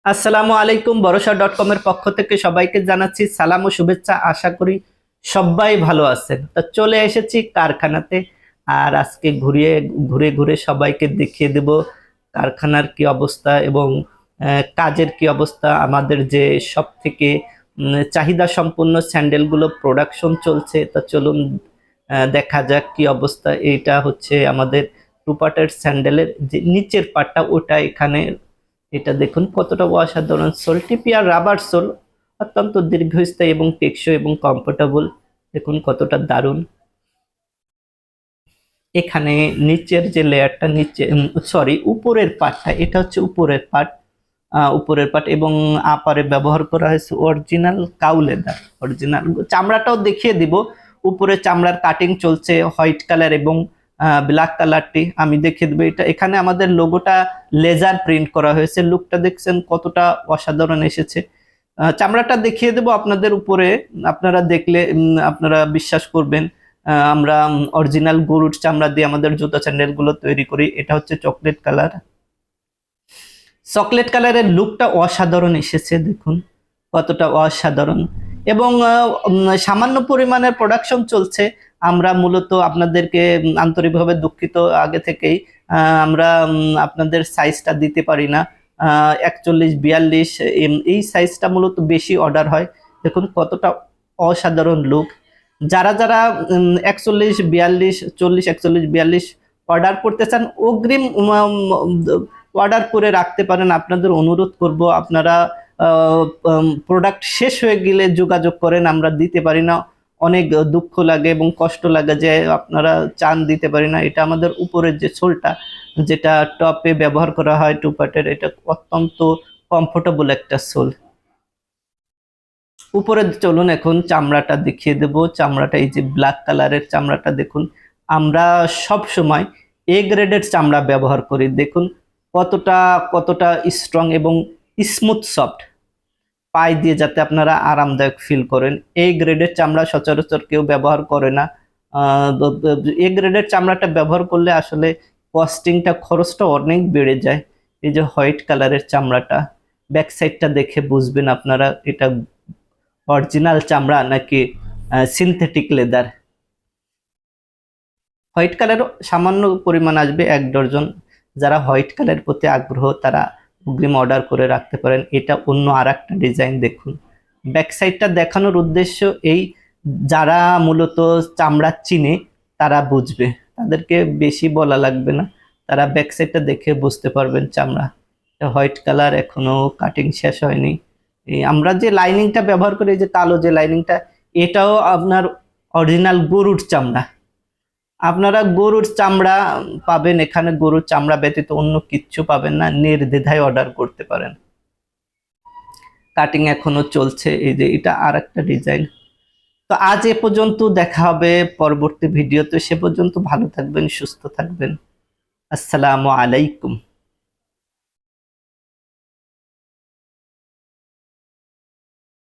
আসসালামু আলাইকুম। ভরসা.com এর পক্ষ থেকে সবাইকে জানাচ্ছি সালাম ও শুভেচ্ছা। আশা করি সবাই ভালো আছেন। তা চলে এসেছি কারখানাতে, আর আজকে ঘুরে ঘুরে ঘুরে সবাইকে দেখিয়ে দেব কারখানার কি অবস্থা এবং কাজের কি অবস্থা। আমাদের যে সব থেকে চাহিদা সম্পন্ন স্যান্ডেলগুলো প্রোডাকশন চলছে, তা চলুন দেখা যাক কি অবস্থা। এইটা হচ্ছে আমাদের টু পার্টের স্যান্ডেলের যে নিচের পার্টটা, ওটা এখানে। এটা দেখুন কতটা অসাধারণ সোল, টিপিয়ার রাবার সোল, অত্যন্ত দীর্ঘস্থায়ী এবং টেকসই এবং কমফোর্টেবল। দেখুন কতটা দারুণ। এখানে নিচের যে লেয়ারটা, নিচে সরি উপরের পার্টটা, এটা হচ্ছে উপরের পার্ট এবং আপারে ব্যবহার করা হয়েছে অরিজিনাল কাউ লেদার, অরিজিনাল। চামড়াটাও দেখিয়ে দিব। উপরে চামড়ার কাটিং চলছে হোয়াইট কালার এবং ব্ল্যাক কালারটি আমি দেখিয়ে দেবো। এটা এখানে আমাদের লোগোটা লেজার প্রিন্ট করা হয়েছে। লুকটা দেখছেন কতটা অসাধারণ এসেছে। চামড়াটা দেখিয়ে দেবো আপনাদের উপরে, আপনারা দেখলে আপনারা বিশ্বাস করবেন। আমরা অরিজিনাল গরুর চামড়া দিয়ে আমাদের জুতা স্যান্ডেল গুলো তৈরি করি। এটা হচ্ছে চকলেট কালার। চকলেট কালারের লুকটা অসাধারণ এসেছে, দেখুন কতটা অসাধারণ। এবং সামান্য পরিমাণের প্রোডাকশন চলছে। আমরা মূলত আপনাদেরকে আন্তরিকভাবে দুঃখিত আগে থেকেই। আমরা আপনাদের সাইজটা দিতে পারি না। 41, 42 এই সাইজটা মূলত বেশি অর্ডার হয়। দেখুন কতটা অসাধারণ লুক। যারা যারা 41, 42, 40, 41, 42 অর্ডার করতে চান, অগ্রিম অর্ডার করে রাখতে পারেন। আপনাদের অনুরোধ করব, আপনারা প্রোডাক্ট শেষ হয়ে গেলে যোগাযোগ করেন, আমরা দিতে পারি না। অনেক দুঃখ লাগে এবং কষ্ট লাগে যে আপনারা চান দিতে পারি না। এটা আমাদের উপরের যে সোলটা, যেটা টপে ব্যবহার করা হয় টু পার্টের, এটা অত্যন্ত কমফোর্টেবল একটা সোল। উপরে চলুন এখন চামড়াটা দেখিয়ে দেব। চামড়াটা এই যে ব্ল্যাক কালারের চামড়াটা দেখুন। আমরা সব সময় এ গ্রেডের চামড়া ব্যবহার করি। দেখুন কতটা কতটা স্ট্রং এবং স্মুথ সফট, পায়ে দিয়ে যাতে আপনারা আরামদায়ক ফিল করেন। এই গ্রেডের চামড়া সচরাচর কেউ ব্যবহার করে না। এ গ্রেডের চামড়াটা ব্যবহার করলে আসলে কস্টিংটা, খরচটা অনেক বেড়ে যায়। এই যে হোয়াইট কালারের চামড়াটা, ব্যাক সাইডটা দেখে বুঝবেন আপনারা এটা অরিজিনাল চামড়া নাকি সিনথেটিক লেদার। হোয়াইট কালার সামান্য পরিমাণ আসবে, 1 ডজন। যারা হোয়াইট কালারের প্রতি আগ্রহ তারা অগ্রিম অর্ডার করে রাখতে পারেন। এটা অন্য আর একটা ডিজাইন। দেখুন ব্যাক সাইডটা দেখানোর উদ্দেশ্য এই, যারা মূলত চামড়া চিনে তারা বুঝবে, তাদেরকে বেশি বলা লাগবে না। তারা ব্যাক সাইডটা দেখে বুঝতে পারবেন চামড়া। হোয়াইট কালার এখনো কাটিং শেষ হয়নি। এই আমরা যে লাইনিংটা ব্যবহার করি, এই যে কালো যে লাইনিংটা, এটাও আপনার অরিজিনাল গরুর চামড়া। আপনারা গরুর চামড়া পাবেন এখানে, গরুর চামড়া ব্যতীত অন্য কিচ্ছু পাবেন না। নির্দ্বিধায় অর্ডার করতে পারেন। কাটিং এখনো চলছে। এই যে এটা আর একটা ডিজাইন। তো আজ এ পর্যন্ত, দেখা হবে পরবর্তী ভিডিওতে। সে পর্যন্ত ভালো থাকবেন, সুস্থ থাকবেন। আসসালামু আলাইকুম।